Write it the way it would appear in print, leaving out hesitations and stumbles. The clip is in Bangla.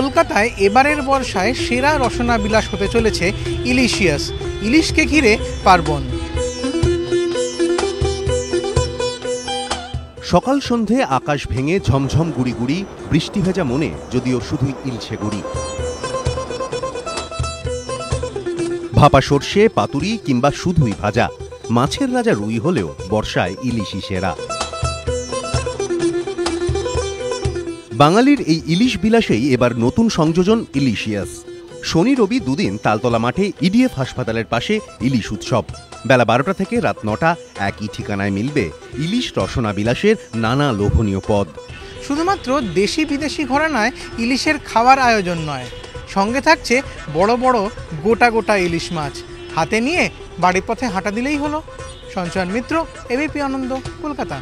কলকাতায় এবারের বর্ষায় সেরা রসনা বিলাস হতে চলেছে ইলিশিয়াস। ইলিশকে ঘিরে পার্বণ। সকাল সন্ধে আকাশ ভেঙে ঝমঝম গুড়ি গুড়ি, বৃষ্টি ভেজা মনে যদিও শুধুই ইলশে গুড়ি। ভাপা সর্ষে, পাতুরি কিংবা শুধুই ভাজা, মাছের রাজা রুই হলেও বর্ষায় ইলিশই সেরা। বাঙালির এই ইলিশ বিলাসেই এবার নতুন সংযোজন ইলিশিয়াস। শনি রবি দুদিন তালতলা মাঠে ইডিএফ হাসপাতালের পাশে ইলিশ উৎসব। বেলা 12টা থেকে রাত 9টা একই ঠিকানায় মিলবে ইলিশ রসনা বিলাসের নানা লোভনীয় পদ। শুধুমাত্র দেশি বিদেশি ঘরানায় ইলিশের খাওয়ার আয়োজন নয়, সঙ্গে থাকছে বড় বড় গোটা গোটা ইলিশ মাছ। হাতে নিয়ে বাড়ির পথে হাঁটা দিলেই হলো। সঞ্চয়ন মিত্র, এবিপি আনন্দ, কলকাতা।